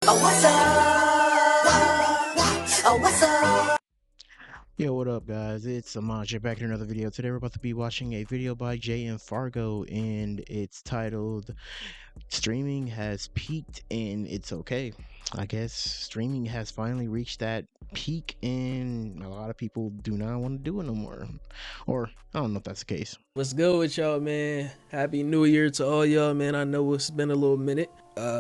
Oh, what's up? Oh, what's up? Yo, what up, guys? It's Amaj back in another video. Today, we're about to be watching a video by Jay and Fargo, and it's titled Streaming Has Peaked and It's Okay. I guess streaming has finally reached that peak, and a lot of people do not want to do it no more. Or, I don't know if that's the case. What's good with y'all, man? Happy New Year to all y'all, man. I know it's been a little minute.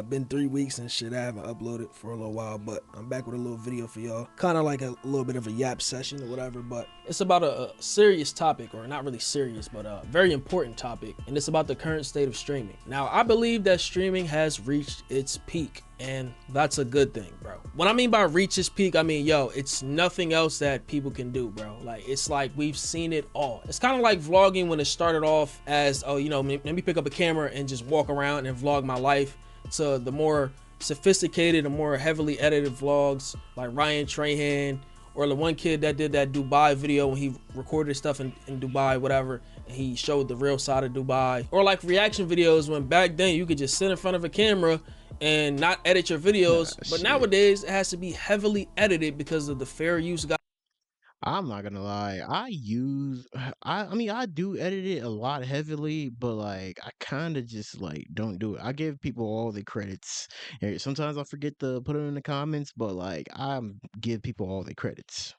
Been 3 weeks and shit. I haven't uploaded for a little while, but I'm back with a little video for y'all. Kind of like a little bit of a yap session or whatever, but it's about a serious topic, or not really serious, but a very important topic, and it's about the current state of streaming. Now, I believe that streaming has reached its peak, and that's a good thing, bro. What I mean by reach its peak, I mean, yo, it's nothing else that people can do, bro. Like, it's like we've seen it all. It's kind of like vlogging when it started off as, oh, you know, let me pick up a camera and just walk around and vlog my life, to the more sophisticated and more heavily edited vlogs like Ryan Trahan, or the one kid that did that Dubai video when he recorded stuff in Dubai, whatever, and he showed the real side of Dubai. Or like reaction videos when back then you could just sit in front of a camera and not edit your videos, but nowadays it has to be heavily edited because of the fair use guide. I'm not gonna lie. I mean, I do edit it a lot heavily, but like I kind of just like don't do it. I give people all the credits. Sometimes I forget to put it in the comments, but like I give people all the credits.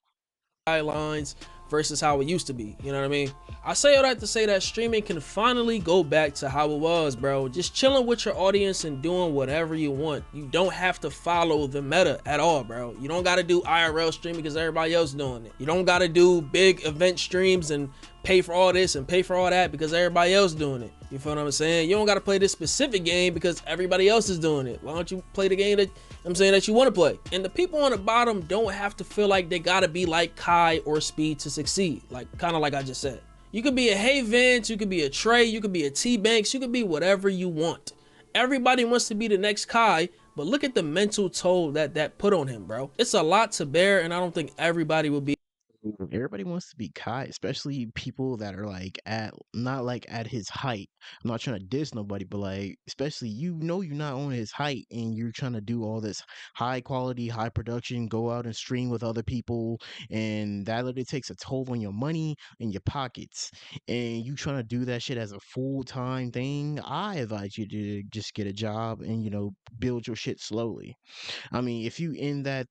Guidelines versus how it used to be, you know what I mean? I say all that to say that streaming can finally go back to how it was, bro. Just chilling with your audience and doing whatever you want. You don't have to follow the meta at all, bro. You don't got to do IRL streaming because everybody else doing it. You don't got to do big event streams and pay for all this and pay for all that because everybody else doing it. You feel what I'm saying? You don't got to play this specific game because everybody else is doing it. Why don't you play the game that I'm saying that you want to play? And the people on the bottom don't have to feel like they got to be like Kai or Speed to succeed. Like, kind of like I just said. You could be a Hey Vince, you could be a Trey, you could be a T Banks, you could be whatever you want. Everybody wants to be the next Kai, but look at the mental toll that put on him, bro. It's a lot to bear, and I don't think everybody will be. Everybody wants to be Kai, especially people that are like not like at his height. I'm not trying to diss nobody, but like, especially you're not on his height and you're trying to do all this high quality, high production, go out and stream with other people, and that literally takes a toll on your money and your pockets. And you trying to do that shit as a full-time thing. I advise you to just get a job and build your shit slowly. I mean, if you in that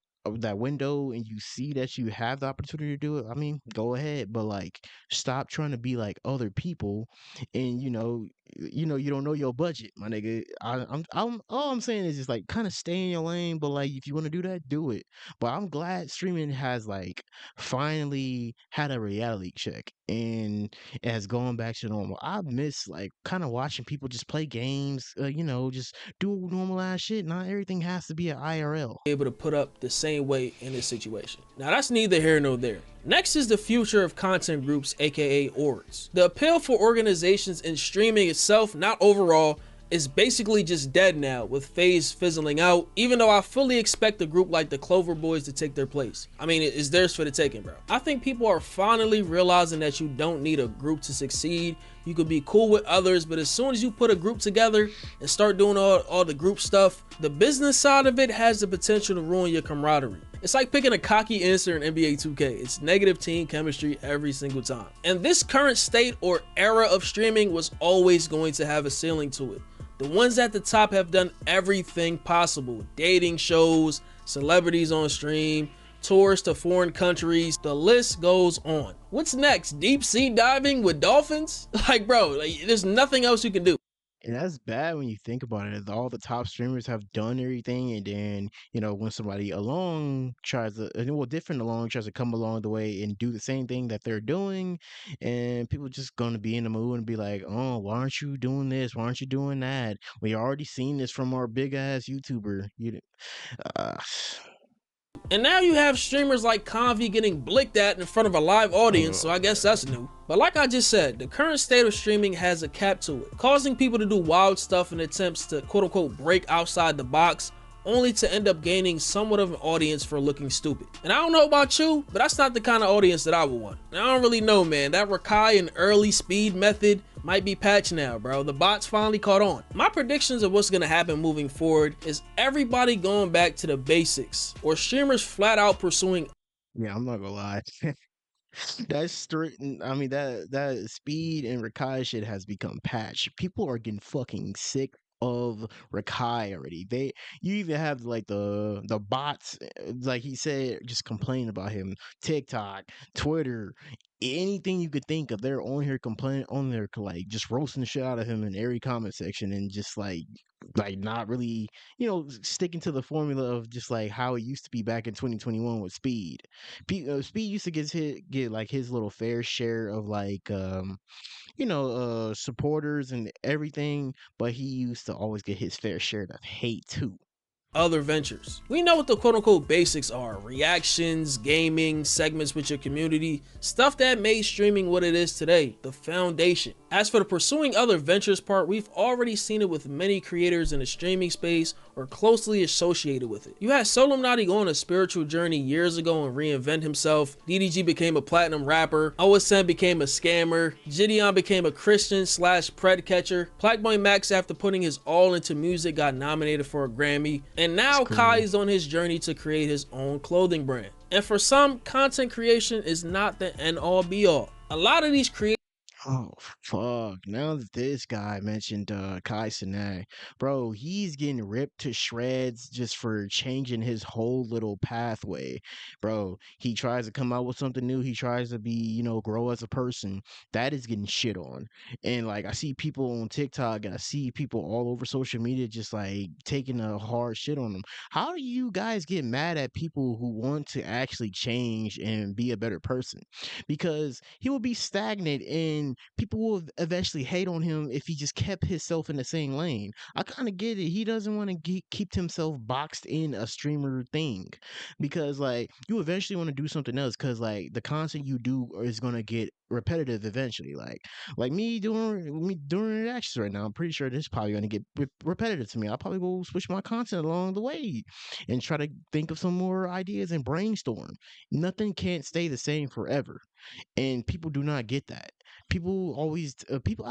window and you see that you have the opportunity to do it, I mean, go ahead, but like stop trying to be like other people, and you don't know your budget, my nigga. I'm all I'm saying is just like kind of stay in your lane, but like if you want to do that, do it. But I'm glad streaming has like finally had a reality check and it has gone back to normal. I miss like kind of watching people just play games, just do normal ass shit. Not everything has to be an IRL. Able to put up the same weight in this situation. Now that's neither here nor there. Next is the future of content groups, aka orgs. The appeal for organizations in streaming itself, not overall, is basically just dead now, with FaZe fizzling out, even though I fully expect a group like the Clover Boys to take their place. I mean, it's theirs for the taking, bro. I think people are finally realizing that you don't need a group to succeed. You could be cool with others, but as soon as you put a group together and start doing all the group stuff, the business side of it has the potential to ruin your camaraderie. It's like picking a cocky answer in NBA 2K. It's negative team chemistry every single time. And this current state or era of streaming was always going to have a ceiling to it. The ones at the top have done everything possible. Dating shows, celebrities on stream, tours to foreign countries, the list goes on. What's next? Deep sea diving with dolphins? Like, bro, like, there's nothing else you can do. And that's bad when you think about it. All the top streamers have done everything, and then when somebody different along tries to come along the way and do the same thing that they're doing, and people just gonna be in the mood and be like, "Oh, why aren't you doing this? Why aren't you doing that? We already seen this from our big ass YouTuber." Uh, And now you have streamers like Convy getting blicked at in front of a live audience, so I guess that's new. But like I just said, the current state of streaming has a cap to it, causing people to do wild stuff in attempts to quote-unquote break outside the box, only to end up gaining somewhat of an audience for looking stupid. And I don't know about you, but that's not the kind of audience that I would want. And I don't really know, man. That Rakai and early Speed method might be patched now, bro. The bots finally caught on. My predictions of what's gonna happen moving forward is everybody going back to the basics, or streamers flat out pursuing. Yeah, I'm not gonna lie. That's strict. I mean, that speed and Rakai shit has become patched. People are getting fucking sick of Rakai already. You even have like the bots, like he said, just complaining about him. TikTok, Twitter, anything you could think of, they're on here complaining, on there like just roasting the shit out of him in every comment section, and just like not really, sticking to the formula of just like how it used to be back in 2021 with Speed. Speed used to get like his little fair share of like supporters and everything, but he used to always get his fair share of hate too. Other ventures. We know what the quote-unquote basics are: reactions, gaming, segments with your community, stuff that made streaming what it is today, the foundation. As for the pursuing other ventures part, we've already seen it with many creators in the streaming space or closely associated with it. You had Solemnati go on a spiritual journey years ago and reinvent himself. DDG became a platinum rapper. OSM became a scammer. Gideon became a Christian / pred catcher. Blackboy Max, after putting his all into music, got nominated for a Grammy. And now Kai is on his journey to create his own clothing brand. And for some, content creation is not the end all be all. A lot of these creators. Oh fuck! Now that this guy mentioned Kai Cenat, bro, he's getting ripped to shreds just for changing his whole little pathway, bro. He tries to come out with something new. He tries to be, grow as a person. That is getting shit on, and like I see people on TikTok and I see people all over social media just like taking a hard shit on him. How do you guys get mad at people who want to actually change and be a better person? Because he will be stagnant and people will eventually hate on him if he just kept himself in the same lane. I kind of get it. He doesn't want to keep himself boxed in a streamer thing, because like you eventually want to do something else, because like the content you do is going to get repetitive eventually. Like me doing reactions right now, I'm pretty sure this is probably going to get repetitive to me. I'll probably go switch my content along the way and try to think of some more ideas and brainstorm. Nothing can't stay the same forever, and people do not get that. People always people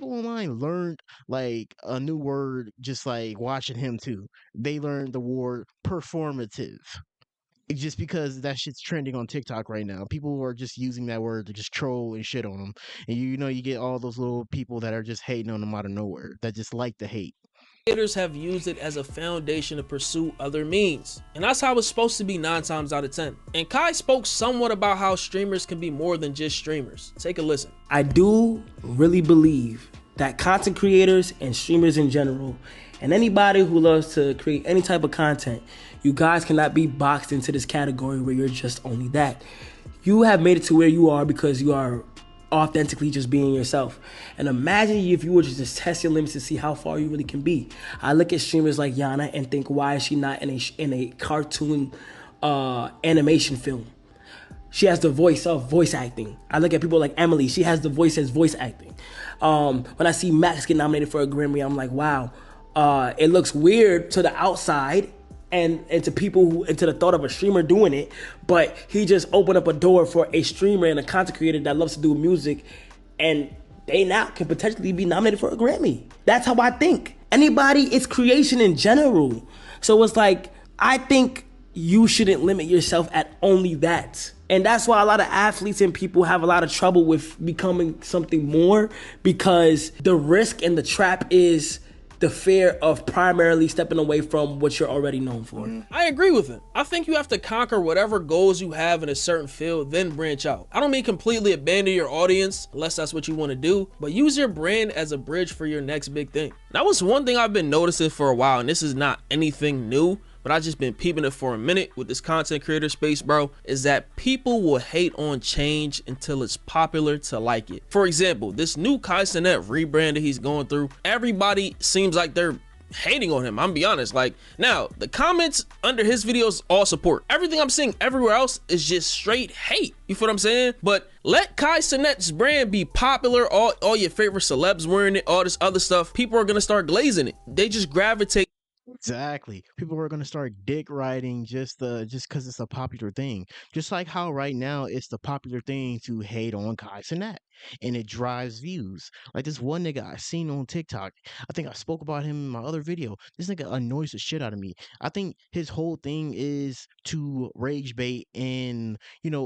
online learned like a new word just like watching him too. They learned the word performative. Just because that shit's trending on TikTok right now, people are just using that word to just troll and shit on them, and you get all those little people that are just hating on them out of nowhere, that just like to hate. Creators have used it as a foundation to pursue other means, and that's how it's supposed to be 9 times out of 10. And Kai spoke somewhat about how streamers can be more than just streamers. Take a listen. I do really believe that content creators and streamers in general, and anybody who loves to create any type of content, you guys cannot be boxed into this category where you're just only that. You have made it to where you are because you are authentically just being yourself. And imagine if you were to just test your limits to see how far you really can be. I look at streamers like Yana and think, why is she not in a cartoon animation film? She has the voice of voice acting. I look at people like Emily. She has the voice as voice acting. When I see Max get nominated for a Grammy, I'm like, wow. It looks weird to the outside and to people who, and to the thought of a streamer doing it, but he just opened up a door for a streamer and a content creator that loves to do music, and they now can potentially be nominated for a Grammy. That's how I think. Anybody, it's creation in general. So it's like, I think you shouldn't limit yourself at only that. And that's why a lot of athletes and people have a lot of trouble with becoming something more, because the risk and the trap is the fear of primarily stepping away from what you're already known for. I agree with him. I think you have to conquer whatever goals you have in a certain field, then branch out. I don't mean completely abandon your audience, unless that's what you want to do, but use your brand as a bridge for your next big thing. That was one thing I've been noticing for a while, and this is not anything new, but I just been peeping it for a minute with this content creator space, bro, is that people will hate on change until it's popular to like it. For example, this new Kai Cenat rebrand that he's going through, everybody seems like they're hating on him. I'm be honest. Like, now the comments under his videos all support. Everything I'm seeing everywhere else is just straight hate. You feel what I'm saying? But let Kai Cenat's brand be popular, all your favorite celebs wearing it, all this other stuff, people are gonna start glazing it. They just gravitate. Exactly. People are gonna start dick riding just because it's a popular thing. Just like how right now it's the popular thing to hate on Kai Cenat, and it drives views. Like this one nigga I seen on TikTok. I think I spoke about him in my other video. This nigga annoys the shit out of me. I think his whole thing is to rage bait and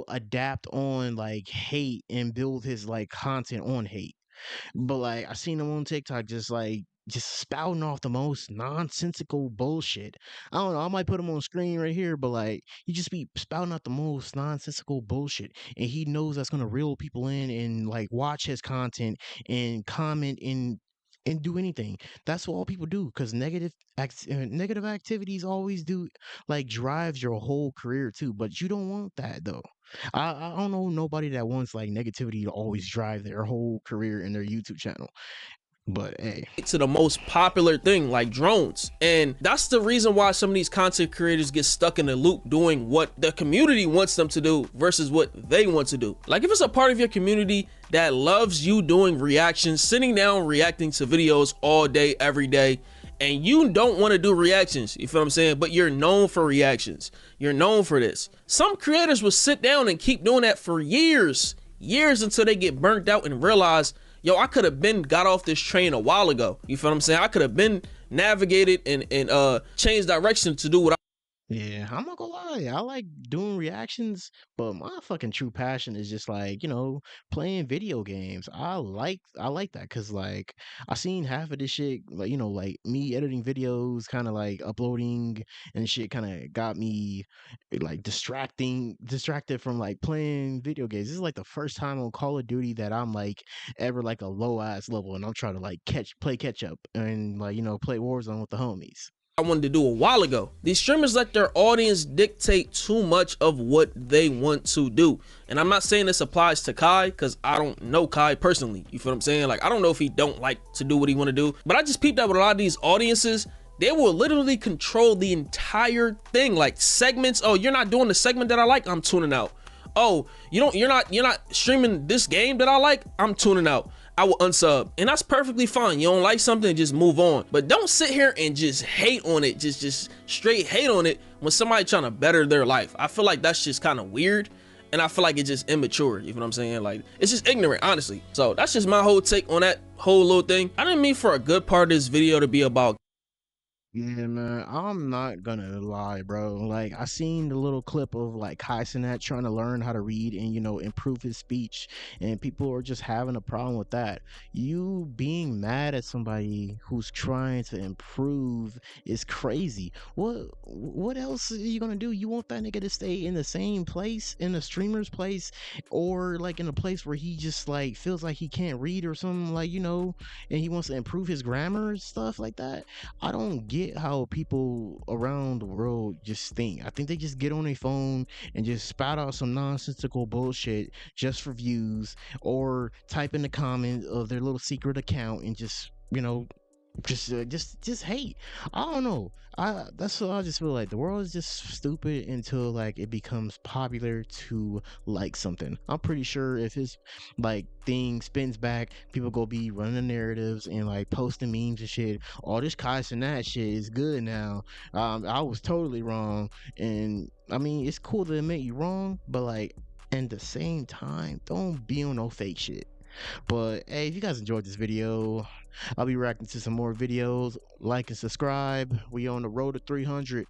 adapt on like hate and build his like content on hate. But like I seen him on TikTok just spouting off the most nonsensical bullshit. I don't know, I might put him on screen right here, but like he just be spouting out the most nonsensical bullshit. And he knows that's gonna reel people in and like watch his content and comment and do anything. That's what all people do because negative activities always do like drives your whole career too. But you don't want that though. I don't know nobody that wants like negativity to always drive their whole career in their YouTube channel. But hey, to the most popular thing like drones, and that's the reason why some of these content creators get stuck in a loop doing what the community wants them to do versus what they want to do. Like if it's a part of your community that loves you doing reactions, sitting down reacting to videos all day every day, and you don't want to do reactions, you feel what I'm saying, but you're known for reactions, you're known for this, some creators will sit down and keep doing that for years until they get burnt out and realize, yo, I could have been got off this train a while ago. You feel what I'm saying? I could have been navigated and changed direction to do what yeah, I'm not gonna lie. I like doing reactions, but my fucking true passion is just like, playing video games. I like that because like I seen half of this shit, like, like me editing videos, kind of like uploading and shit kind of got me like distracted from like playing video games. This is like the first time on Call of Duty that I'm like ever like a low ass level and I'm trying to like play catch up and like, play Warzone with the homies. I wanted to do a while ago. These streamers let their audience dictate too much of what they want to do. And I'm not saying this applies to Kai because I don't know Kai personally. You feel what I'm saying? Like, I don't know if he don't like to do what he want to do. But I just peeped out with a lot of these audiences. They will literally control the entire thing. Like segments. Oh, you're not doing the segment that I like, I'm tuning out. Oh, you're not streaming this game that I like, I'm tuning out. I will unsub, and that's perfectly fine. You don't like something, just move on. But don't sit here and just hate on it, just straight hate on it when somebody trying to better their life. I feel like that's just kind of weird, and I feel like it's just immature. You know what I'm saying? Like, it's just ignorant, honestly. So that's just my whole take on that whole little thing. I didn't mean for a good part of this video to be about. Yeah, man, I'm not gonna lie, bro. Like, I seen the little clip of like Kai Cenat trying to learn how to read and improve his speech, and people are just having a problem with that. You being mad at somebody who's trying to improve is crazy. What else are you gonna do? You want that nigga to stay in the same place, in the streamer's place, or like in a place where he just like feels like he can't read or something, like and he wants to improve his grammar and stuff like that. I don't get how people around the world just think. I think they just get on their phone and just spout out some nonsensical bullshit just for views, or type in the comments of their little secret account and just just hate. I don't know. That's what I just feel like. The world is just stupid until like it becomes popular to like something. I'm pretty sure if his like thing spins back, people go be running the narratives and like posting memes and shit. All this Kai Cenat shit is good now. I was totally wrong, and I mean it's cool to admit you're wrong, but like at the same time, don't be on no fake shit. But hey, if you guys enjoyed this video, I'll be reacting to some more videos. Like and subscribe. We on the road to 300.